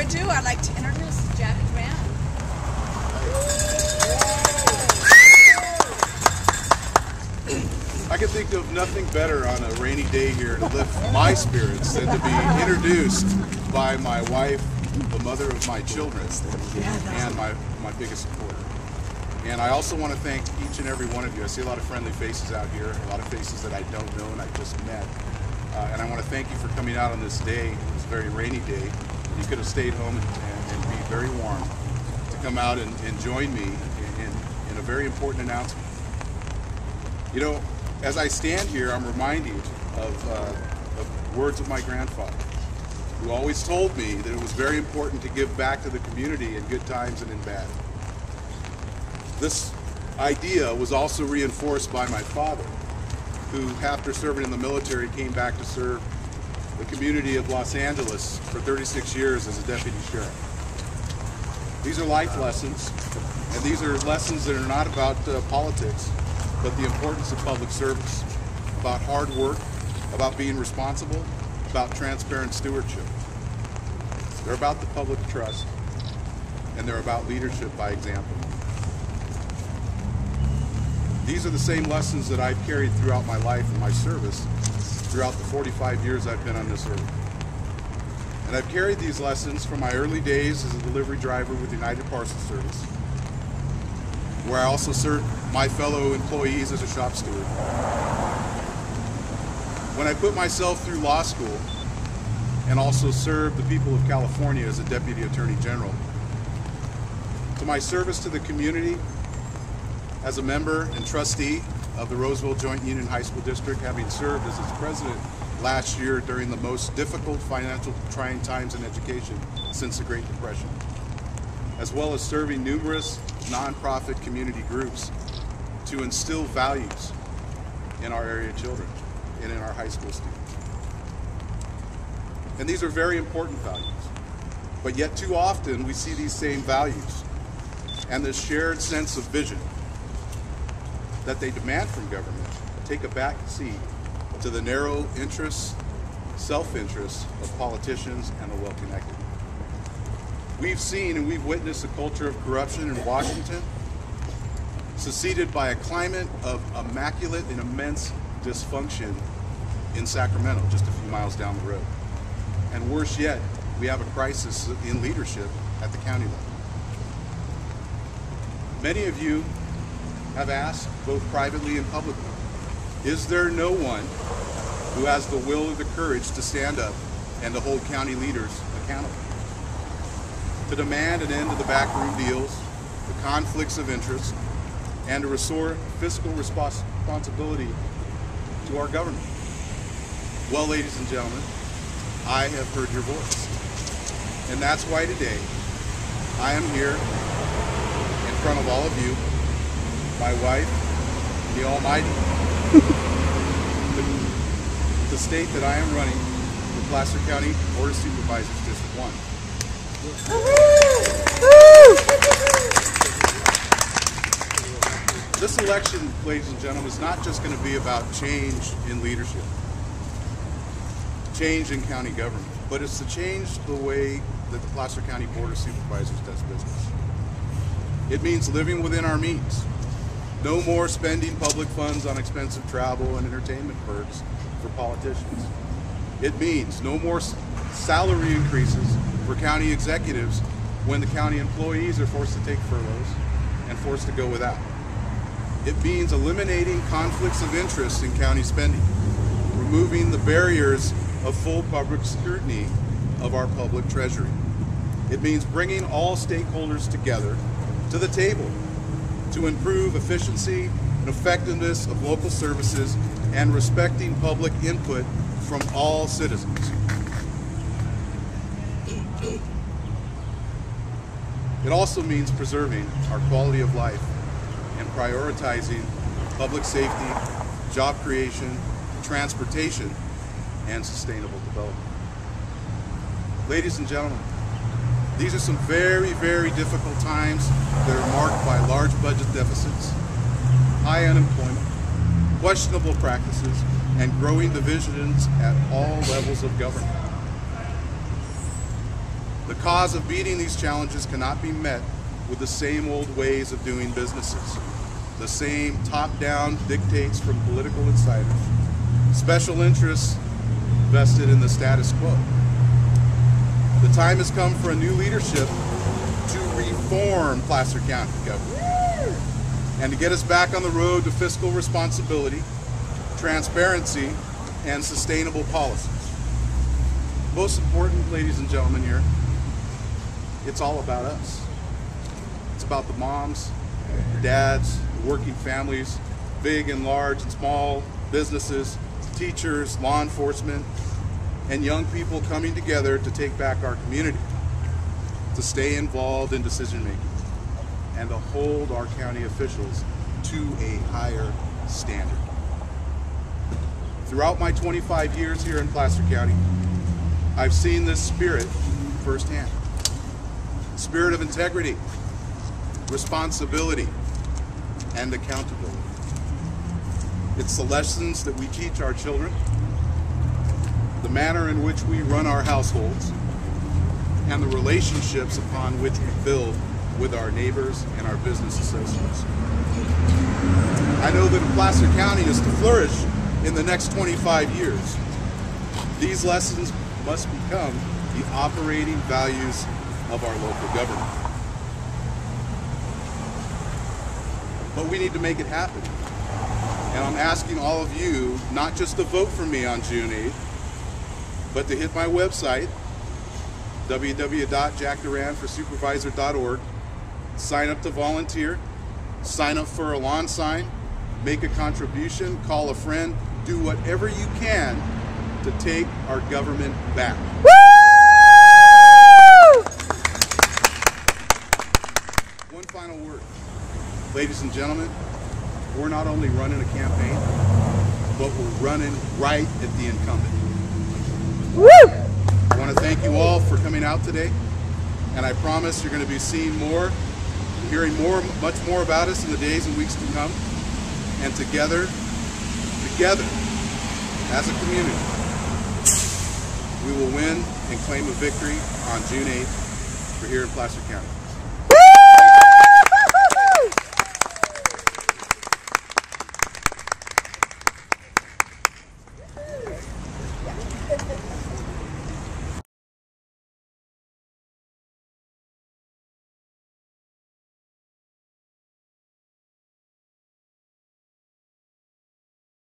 ado, I'd like to introduce Jack Duran. I can think of nothing better on a rainy day here to lift my spirits than to be introduced by my wife, the mother of my children, and my biggest supporter. And I also want to thank each and every one of you. I see a lot of friendly faces out here, a lot of faces that I don't know and I just met. And I want to thank you for coming out on this day, this very rainy day. You could have stayed home and be very warm to come out and join me in a very important announcement. You know, as I stand here, I'm reminded of words of my grandfather, who always told me that it was very important to give back to the community in good times and in bad. This idea was also reinforced by my father, who, after serving in the military, came back to serve the community of Los Angeles for 36 years as a deputy sheriff. These are life lessons, and these are lessons that are not about politics, but the importance of public service, about hard work, about being responsible, about transparent stewardship. They're about the public trust, and they're about leadership by example. These are the same lessons that I've carried throughout my life and my service, throughout the 45 years I've been on this earth. And I've carried these lessons from my early days as a delivery driver with United Parcel Service, where I also served my fellow employees as a shop steward. When I put myself through law school and also served the people of California as a Deputy Attorney General, to my service to the community as a member and trustee of the Roseville Joint Union High School District, having served as its president last year during the most difficult financial trying times in education since the Great Depression, as well as serving numerous nonprofit community groups to instill values in our area children and in our high school students. And these are very important values, but yet too often we see these same values and this shared sense of vision that they demand from government take a back seat to the narrow interests, self-interests of politicians and the well-connected. We've seen and we've witnessed a culture of corruption in Washington, succeeded by a climate of immaculate and immense dysfunction in Sacramento, just a few miles down the road. And worse yet, we have a crisis in leadership at the county level. Many of you have asked, both privately and publicly, is there no one who has the will or the courage to stand up and to hold county leaders accountable? To demand an end to the backroom deals, the conflicts of interest, and to restore fiscal responsibility to our government? Well, ladies and gentlemen, I have heard your voice. And that's why today I am here in front of all of you, my wife, the Almighty, to state that I am running for Placer County Board of Supervisors District 1. This election, ladies and gentlemen, is not just going to be about change in leadership, change in county government, but it's to change the way that the Placer County Board of Supervisors does business. It means living within our means. No more spending public funds on expensive travel and entertainment perks for politicians. It means no more salary increases for county executives when the county employees are forced to take furloughs and forced to go without. It means eliminating conflicts of interest in county spending, removing the barriers of full public scrutiny of our public treasury. It means bringing all stakeholders together to the table to improve efficiency and effectiveness of local services and respecting public input from all citizens. It also means preserving our quality of life and prioritizing public safety, job creation, transportation, and sustainable development. Ladies and gentlemen, these are some very, very difficult times that are marked by large budget deficits, high unemployment, questionable practices, and growing divisions at all levels of government. The cause of beating these challenges cannot be met with the same old ways of doing businesses, the same top-down dictates from political insiders, special interests vested in the status quo. The time has come for a new leadership to reform Placer County government and to get us back on the road to fiscal responsibility, transparency, and sustainable policies. Most important, ladies and gentlemen, here, it's all about us. It's about the moms, the dads, the working families, big and large and small businesses, teachers, law enforcement, and young people coming together to take back our community, to stay involved in decision making, and to hold our county officials to a higher standard. Throughout my 25 years here in Placer County, I've seen this spirit firsthand. Spirit of integrity, responsibility, and accountability. It's the lessons that we teach our children, the manner in which we run our households, and the relationships upon which we build with our neighbors and our business associates. I know that if Placer County is to flourish in the next 25 years, these lessons must become the operating values of our local government. But we need to make it happen. And I'm asking all of you not just to vote for me on June 8th, but to hit my website, www.jackduranforsupervisor.org, sign up to volunteer, sign up for a lawn sign, make a contribution, call a friend, do whatever you can to take our government back. Woo! One final word. Ladies and gentlemen, we're not only running a campaign, but we're running right at the incumbent. Woo! I want to thank you all for coming out today, and I promise you're going to be seeing more, hearing much more about us in the days and weeks to come, and together, as a community, we will win and claim a victory on June 8th for here in Placer County.